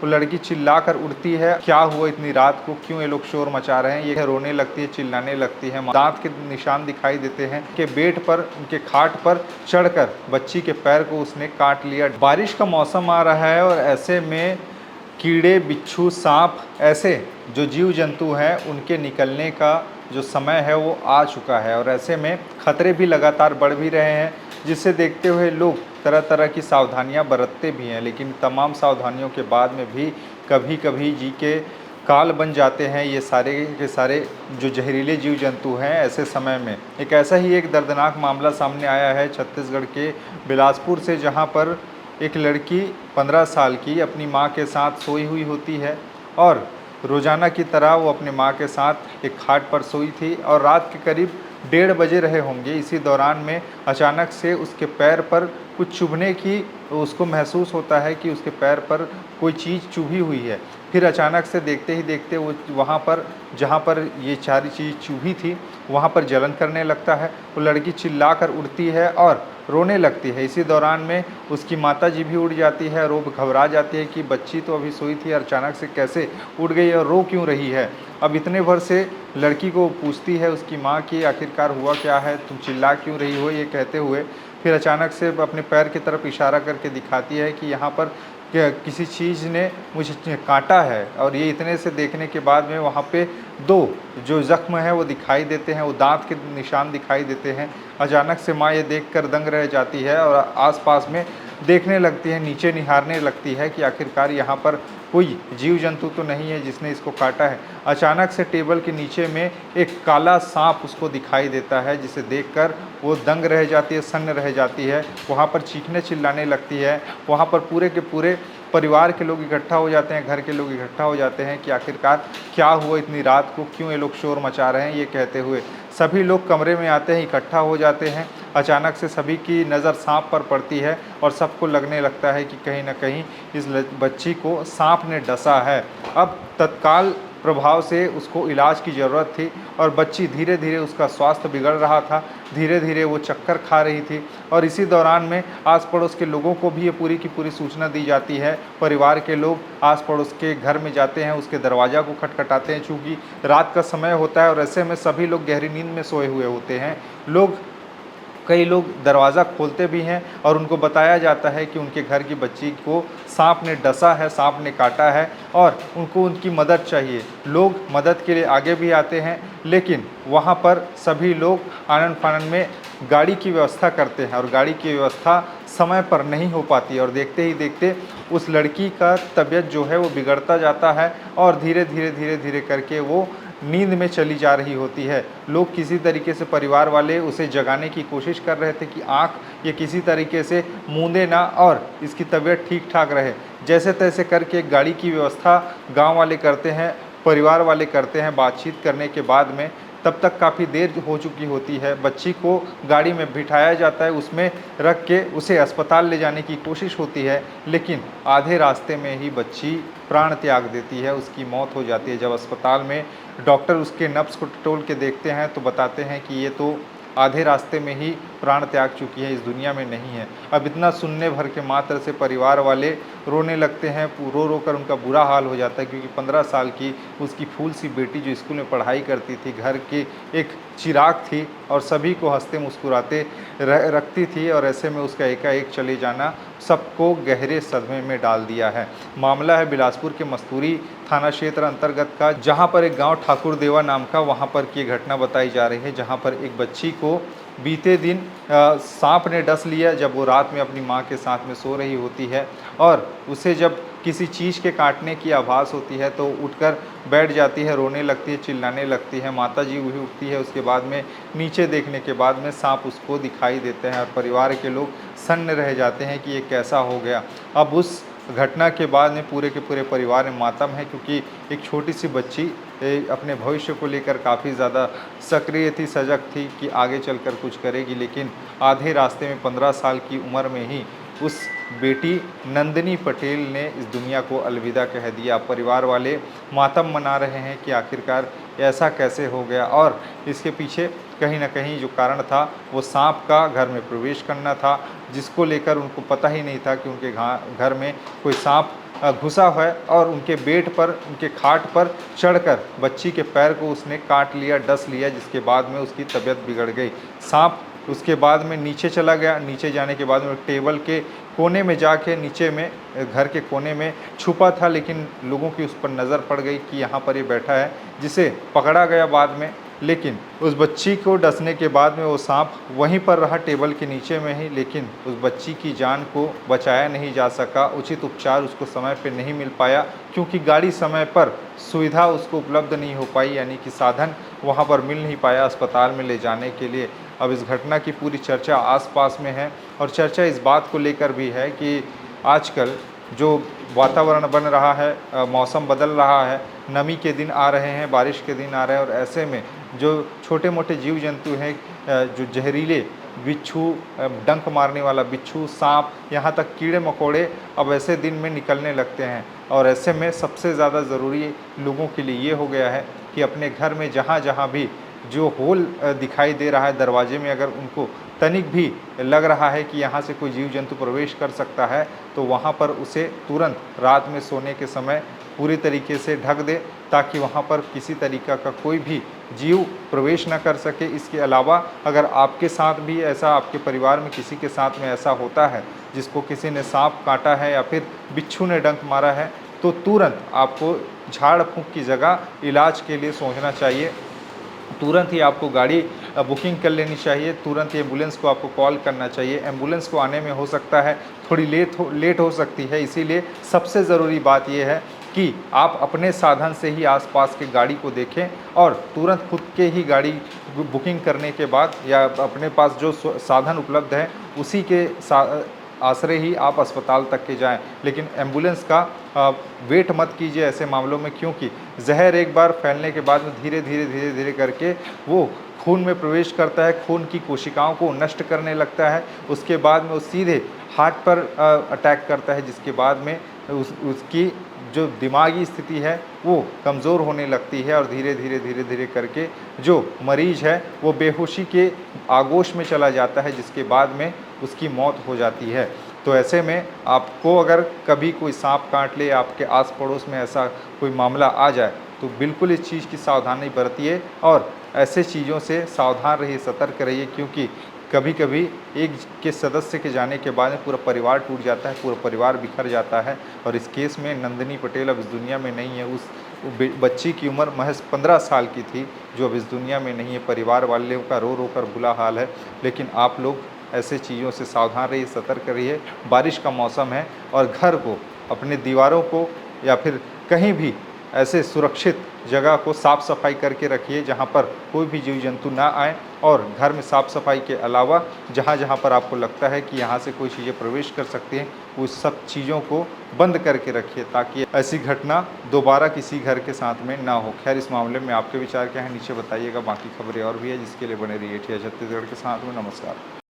वो लड़की चिल्लाकर उठती है, क्या हुआ इतनी रात को, क्यों ये लोग शोर मचा रहे हैं। ये रोने लगती है, चिल्लाने लगती है, दांत के निशान दिखाई देते हैं कि बेड पर, उनके खाट पर चढ़कर बच्ची के पैर को उसने काट लिया। बारिश का मौसम आ रहा है और ऐसे में कीड़े, बिच्छू, सांप, ऐसे जो जीव जंतु हैं उनके निकलने का जो समय है वो आ चुका है और ऐसे में खतरे भी लगातार बढ़ भी रहे हैं, जिसे देखते हुए लोग तरह तरह की सावधानियां बरतते भी हैं। लेकिन तमाम सावधानियों के बाद में भी कभी कभी जी के काल बन जाते हैं ये सारे के सारे जो जहरीले जीव जंतु हैं। ऐसे समय में एक ऐसा ही एक दर्दनाक मामला सामने आया है छत्तीसगढ़ के बिलासपुर से, जहां पर एक लड़की 15 साल की अपनी मां के साथ सोई हुई होती है और रोज़ाना की तरह वो अपने मां के साथ एक खाट पर सोई थी और रात के करीब 1:30 बजे रहे होंगे। इसी दौरान में अचानक से उसके पैर पर कुछ चुभने की उसको महसूस होता है कि उसके पैर पर कोई चीज़ चुभी हुई है। फिर अचानक से देखते ही देखते वो वहाँ पर, जहाँ पर ये सारी चीज़ चुभी थी, वहाँ पर जलन करने लगता है। वो लड़की चिल्लाकर उठती है और रोने लगती है। इसी दौरान में उसकी माताजी भी उठ जाती है और वो घबरा जाती है कि बच्ची तो अभी सोई थी और अचानक से कैसे उठ गई और रो क्यों रही है। अब इतने भर से लड़की को पूछती है उसकी माँ कि आखिरकार हुआ क्या है, तुम चिल्ला क्यों रही हो, ये कहते हुए फिर अचानक से अपने पैर की तरफ इशारा करके दिखाती है कि यहाँ पर किसी चीज़ ने मुझे काटा है। और ये इतने से देखने के बाद में वहाँ पे 2 जो ज़ख्म है वो दिखाई देते हैं, वो दांत के निशान दिखाई देते हैं। अचानक से माँ ये देखकर दंग रह जाती है और आसपास में देखने लगती है, नीचे निहारने लगती है कि आखिरकार यहाँ पर कोई जीव जंतु तो नहीं है जिसने इसको काटा है। अचानक से टेबल के नीचे में एक काला सांप उसको दिखाई देता है, जिसे देखकर वो दंग रह जाती है, सन्न रह जाती है। वहाँ पर चीखने चिल्लाने लगती है। वहाँ पर पूरे के पूरे परिवार के लोग इकट्ठा हो जाते हैं, घर के लोग इकट्ठा हो जाते हैं कि आखिरकार क्या हुआ इतनी रात को, क्यों ये लोग शोर मचा रहे हैं। ये कहते हुए सभी लोग कमरे में आते हैं, इकट्ठा हो जाते हैं। अचानक से सभी की नज़र सांप पर पड़ती है और सबको लगने लगता है कि कहीं ना कहीं इस बच्ची को सांप ने डसा है। अब तत्काल प्रभाव से उसको इलाज की ज़रूरत थी और बच्ची धीरे धीरे उसका स्वास्थ्य बिगड़ रहा था, धीरे धीरे वो चक्कर खा रही थी। और इसी दौरान में आस पड़ोस के लोगों को भी ये पूरी की पूरी सूचना दी जाती है। परिवार के लोग आस पड़ोस के घर में जाते हैं, उसके दरवाज़ा को खटखटाते हैं, चूँकि रात का समय होता है और ऐसे में सभी लोग गहरी नींद में सोए हुए होते हैं। कई लोग दरवाज़ा खोलते भी हैं और उनको बताया जाता है कि उनके घर की बच्ची को सांप ने डसा है, सांप ने काटा है और उनको उनकी मदद चाहिए। लोग मदद के लिए आगे भी आते हैं, लेकिन वहाँ पर सभी लोग आनन फानन में गाड़ी की व्यवस्था करते हैं और गाड़ी की व्यवस्था समय पर नहीं हो पाती और देखते ही देखते उस लड़की का तबीयत जो है वो बिगड़ता जाता है और धीरे धीरे धीरे धीरे करके वो नींद में चली जा रही होती है। लोग किसी तरीके से, परिवार वाले उसे जगाने की कोशिश कर रहे थे कि आँख ये किसी तरीके से मूंदे ना और इसकी तबीयत ठीक ठाक रहे। जैसे तैसे करके गाड़ी की व्यवस्था गांव वाले करते हैं, परिवार वाले करते हैं। बातचीत करने के बाद में तब तक काफ़ी देर हो चुकी होती है। बच्ची को गाड़ी में बिठाया जाता है, उसमें रख के उसे अस्पताल ले जाने की कोशिश होती है, लेकिन आधे रास्ते में ही बच्ची प्राण त्याग देती है, उसकी मौत हो जाती है। जब अस्पताल में डॉक्टर उसके नब्ज़ को टटोल के देखते हैं तो बताते हैं कि ये तो आधे रास्ते में ही प्राण त्याग चुकी है, इस दुनिया में नहीं है। अब इतना सुनने भर के मात्र से परिवार वाले रोने लगते हैं, रो रो कर उनका बुरा हाल हो जाता है, क्योंकि 15 साल की उसकी फूल सी बेटी जो स्कूल में पढ़ाई करती थी, घर की एक चिराग थी और सभी को हंसते मुस्कुराते रखती थी और ऐसे में उसका एकाएक चले जाना सबको गहरे सदमे में डाल दिया है। मामला है बिलासपुर के मस्तूरी थाना क्षेत्र अंतर्गत का, जहां पर एक गांव ठाकुर देवा नाम का, वहां पर की घटना बताई जा रही है, जहां पर एक बच्ची को बीते दिन सांप ने डस लिया जब वो रात में अपनी मां के साथ में सो रही होती है और उसे जब किसी चीज़ के काटने की आभास होती है तो उठकर बैठ जाती है, रोने लगती है, चिल्लाने लगती है। माताजी वही उठती है, उसके बाद में नीचे देखने के बाद में सांप उसको दिखाई देते हैं और परिवार के लोग सन्न रह जाते हैं कि ये कैसा हो गया। अब उस घटना के बाद में पूरे के पूरे परिवार में मातम है, क्योंकि एक छोटी सी बच्ची अपने भविष्य को लेकर काफ़ी ज़्यादा सक्रिय थी, सजग थी कि आगे चलकर कुछ करेगी, लेकिन आधे रास्ते में 15 साल की उम्र में ही उस बेटी नंदिनी पटेल ने इस दुनिया को अलविदा कह दिया। परिवार वाले मातम मना रहे हैं कि आखिरकार ऐसा कैसे हो गया और इसके पीछे कहीं ना कहीं जो कारण था वो सांप का घर में प्रवेश करना था, जिसको लेकर उनको पता ही नहीं था कि उनके घर में कोई सांप घुसा है और उनके बेड पर, उनके खाट पर चढ़कर बच्ची के पैर को उसने काट लिया, डस लिया, जिसके बाद में उसकी तबीयत बिगड़ गई। सांप उसके बाद में नीचे चला गया। नीचे जाने के बाद में टेबल के कोने में जाके, नीचे में घर के कोने में छुपा था, लेकिन लोगों की उस पर नज़र पड़ गई कि यहाँ पर ये बैठा है, जिसे पकड़ा गया बाद में। लेकिन उस बच्ची को डसने के बाद में वो सांप वहीं पर रहा टेबल के नीचे में ही, लेकिन उस बच्ची की जान को बचाया नहीं जा सका। उचित उपचार उसको समय पे नहीं मिल पाया, क्योंकि गाड़ी समय पर सुविधा उसको उपलब्ध नहीं हो पाई, यानी कि साधन वहाँ पर मिल नहीं पाया अस्पताल में ले जाने के लिए। अब इस घटना की पूरी चर्चा आसपास में है, और चर्चा इस बात को लेकर भी है कि आजकल जो वातावरण बन रहा है, मौसम बदल रहा है, नमी के दिन आ रहे हैं, बारिश के दिन आ रहे हैं, और ऐसे में जो छोटे मोटे जीव जंतु हैं, जो जहरीले बिच्छू, डंक मारने वाला बिच्छू, सांप, यहाँ तक कीड़े मकोड़े अब ऐसे दिन में निकलने लगते हैं। और ऐसे में सबसे ज़्यादा ज़रूरी लोगों के लिए ये हो गया है कि अपने घर में जहाँ जहाँ भी जो होल दिखाई दे रहा है दरवाजे में, अगर उनको तनिक भी लग रहा है कि यहाँ से कोई जीव जंतु प्रवेश कर सकता है, तो वहाँ पर उसे तुरंत रात में सोने के समय पूरी तरीके से ढक दे, ताकि वहाँ पर किसी तरीका का कोई भी जीव प्रवेश न कर सके। इसके अलावा अगर आपके साथ भी ऐसा, आपके परिवार में किसी के साथ में ऐसा होता है जिसको किसी ने सांप काटा है या फिर बिच्छू ने डंक मारा है, तो तुरंत आपको झाड़ फूँक की जगह इलाज के लिए सोचना चाहिए। तुरंत ही आपको गाड़ी बुकिंग कर लेनी चाहिए, तुरंत एम्बुलेंस को आपको कॉल करना चाहिए। एम्बुलेंस को आने में हो सकता है थोड़ी लेट हो सकती है, इसीलिए सबसे ज़रूरी बात यह है कि आप अपने साधन से ही आसपास की गाड़ी को देखें, और तुरंत खुद के ही गाड़ी बुकिंग करने के बाद, या अपने पास जो साधन उपलब्ध है उसी के आसरे ही आप अस्पताल तक के जाएं। लेकिन एम्बुलेंस का वेट मत कीजिए ऐसे मामलों में, क्योंकि जहर एक बार फैलने के बाद में धीरे धीरे करके वो खून में प्रवेश करता है, खून की कोशिकाओं को नष्ट करने लगता है। उसके बाद में वो सीधे हार्ट पर अटैक करता है, जिसके बाद में उसकी जो दिमागी स्थिति है वो कमज़ोर होने लगती है, और धीरे धीरे करके जो मरीज है वो बेहोशी के आगोश में चला जाता है, जिसके बाद में उसकी मौत हो जाती है। तो ऐसे में आपको अगर कभी कोई सांप काट ले, आपके आस पड़ोस में ऐसा कोई मामला आ जाए, तो बिल्कुल इस चीज़ की सावधानी बरतिए, और ऐसे चीज़ों से सावधान रहिए, सतर्क रहिए, क्योंकि कभी कभी एक के सदस्य के जाने के बाद में पूरा परिवार टूट जाता है, पूरा परिवार बिखर जाता है। और इस केस में नंदिनी पटेल अब इस दुनिया में नहीं है। उस बच्ची की उम्र महज 15 साल की थी, जो अब इस दुनिया में नहीं है। परिवार वालों का रो रो कर बुरा हाल है। लेकिन आप लोग ऐसे चीज़ों से सावधान रहिए, सतर्क रहिए। बारिश का मौसम है, और घर को, अपने दीवारों को, या फिर कहीं भी ऐसे सुरक्षित जगह को साफ़ सफाई करके रखिए जहाँ पर कोई भी जीव जंतु ना आए। और घर में साफ़ सफाई के अलावा जहाँ जहाँ पर आपको लगता है कि यहाँ से कोई चीज़ें प्रवेश कर सकती हैं, उस सब चीज़ों को बंद करके रखिए, ताकि ऐसी घटना दोबारा किसी घर के साथ में ना हो। खैर, इस मामले में आपके विचार क्या हैं नीचे बताइएगा। बाकी खबरें और भी है, जिसके लिए बने रहिए TI छत्तीसगढ़ के साथ में। नमस्कार।